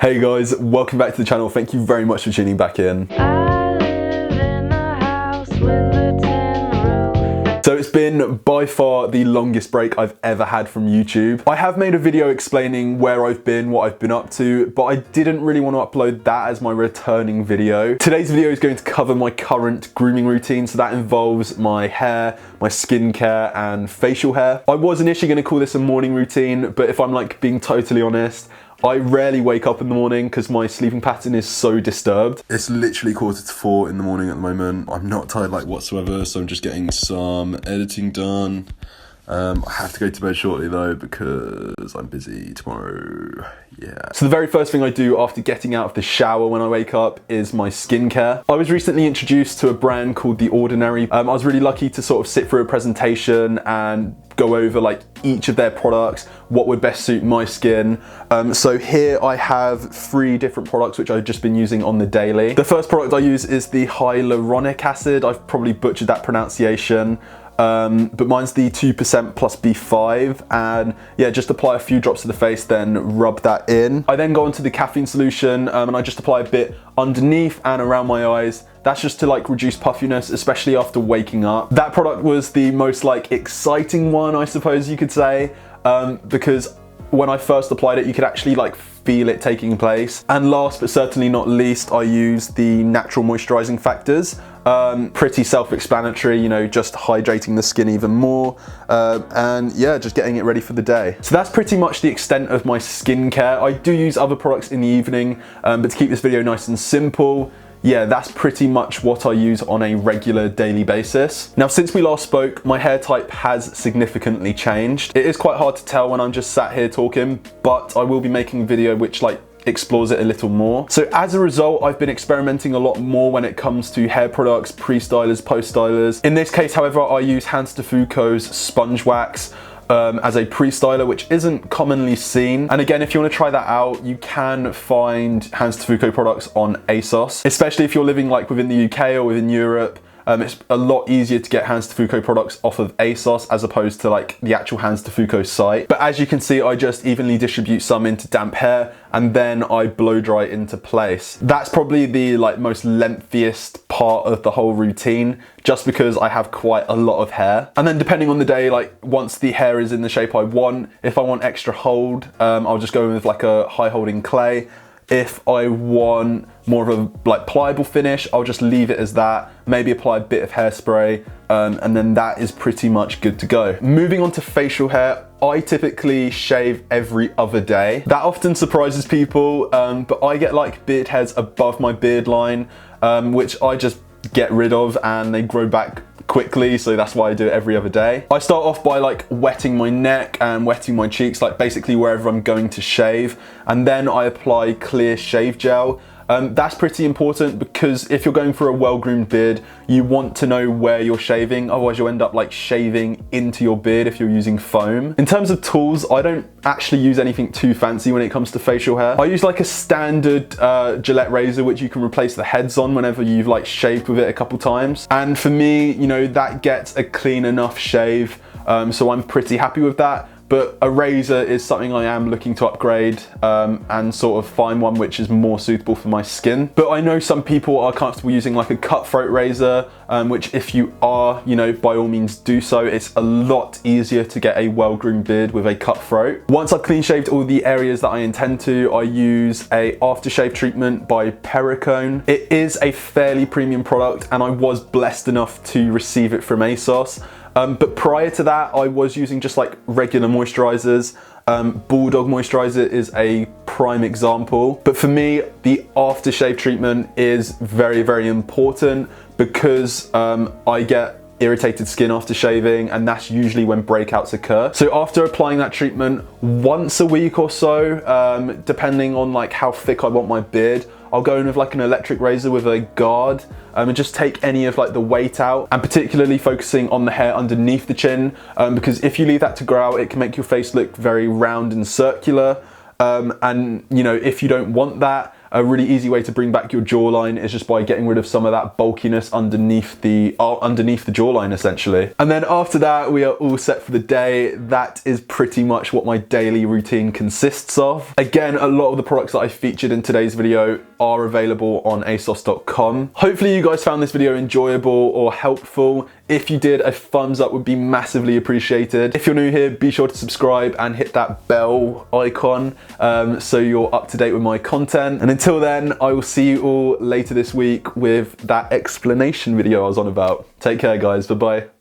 Hey guys, welcome back to the channel. Thank you very much for tuning back in. I live in a house with a tin roof. So it's been by far the longest break I've ever had from YouTube. I have made a video explaining where I've been, what I've been up to, but I didn't really want to upload that as my returning video. Today's video is going to cover my current grooming routine, so that involves my hair, my skincare and facial hair. I was initially going to call this a morning routine, but if I'm like being totally honest, I rarely wake up in the morning because my sleeping pattern is so disturbed. It's literally 3:45 in the morning at the moment. I'm not tired like whatsoever, so I'm just getting some editing done. I have to go to bed shortly though because I'm busy tomorrow. Yeah. So the very first thing I do after getting out of the shower when I wake up is my skincare. I was recently introduced to a brand called The Ordinary. I was really lucky to sort of sit through a presentation and go over like each of their products, what would best suit my skin. So here I have 3 different products which I've just been using on the daily. The first product I use is the Hyaluronic Acid. I've probably butchered that pronunciation. But mine's the 2% plus B5, and yeah, just apply a few drops to the face, then rub that in. I then go onto the caffeine solution, and I just apply a bit underneath and around my eyes. That's just to like reduce puffiness, especially after waking up. That product was the most like exciting one, I suppose you could say, because when I first applied it, you could actually like feel it taking place. And last but certainly not least, I use the natural moisturizing factors. Pretty self-explanatory, you know, just hydrating the skin even more, and yeah, just getting it ready for the day. So that's pretty much the extent of my skincare. I do use other products in the evening, but to keep this video nice and simple, yeah, that's pretty much what I use on a regular daily basis. Now, since we last spoke, my hair type has significantly changed. It is quite hard to tell when I'm just sat here talking, but I will be making a video which like explores it a little more. So as a result, I've been experimenting a lot more when it comes to hair products, pre-stylers, post-stylers. In this case, however, I use Hans de Foucault's sponge wax as a pre-styler, which isn't commonly seen. And again, if you want to try that out, you can find Hans de Foucault products on ASOS, especially if you're living like within the UK or within Europe. It's a lot easier to get Hans de Foucault products off of ASOS as opposed to like the actual Hans de Foucault site. But as you can see, I just evenly distribute some into damp hair and then I blow dry into place. That's probably the like most lengthiest part of the whole routine, just because I have quite a lot of hair. And then depending on the day, like once the hair is in the shape I want, if I want extra hold, I'll just go in with like a high holding clay. If I want more of a like pliable finish, I'll just leave it as that, maybe apply a bit of hairspray, and then that is pretty much good to go. Moving on to facial hair, I typically shave every other day. That often surprises people, but I get like beard hairs above my beard line, which I just get rid of and they grow back quickly, so that's why I do it every other day. I start off by like wetting my neck and wetting my cheeks, like basically wherever I'm going to shave, and then I apply clear shave gel. That's pretty important because if you're going for a well-groomed beard, you want to know where you're shaving, otherwise you'll end up like shaving into your beard if you're using foam. In terms of tools, I don't actually use anything too fancy when it comes to facial hair. I use like a standard Gillette razor which you can replace the heads on whenever you've like shaved with it a couple times. And for me, you know, that gets a clean enough shave, so I'm pretty happy with that. But a razor is something I am looking to upgrade and sort of find one which is more suitable for my skin. But I know some people are comfortable using like a cutthroat razor, which if you are, you know, by all means do so. It's a lot easier to get a well-groomed beard with a cutthroat. Once I've clean shaved all the areas that I intend to, I use a aftershave treatment by Perricone. It is a fairly premium product and I was blessed enough to receive it from ASOS. But prior to that, I was using just like regular moisturizers. Bulldog moisturizer is a prime example. But for me, the aftershave treatment is very, very important because I get irritated skin after shaving, and that's usually when breakouts occur. So after applying that treatment once a week or so, depending on like how thick I want my beard, I'll go in with like an electric razor with a guard and just take any of like the weight out, and particularly focusing on the hair underneath the chin, because if you leave that to grow out, it can make your face look very round and circular. And you know, if you don't want that, A really easy way to bring back your jawline is just by getting rid of some of that bulkiness underneath the jawline essentially. And then after that, we are all set for the day. That is pretty much what my daily routine consists of. Again, a lot of the products that I featured in today's video are available on asos.com. Hopefully you guys found this video enjoyable or helpful. If you did, a thumbs up would be massively appreciated. If you're new here, be sure to subscribe and hit that bell icon so you're up to date with my content. And until then, I will see you all later this week with that explanation video I was on about. Take care, guys. Bye-bye.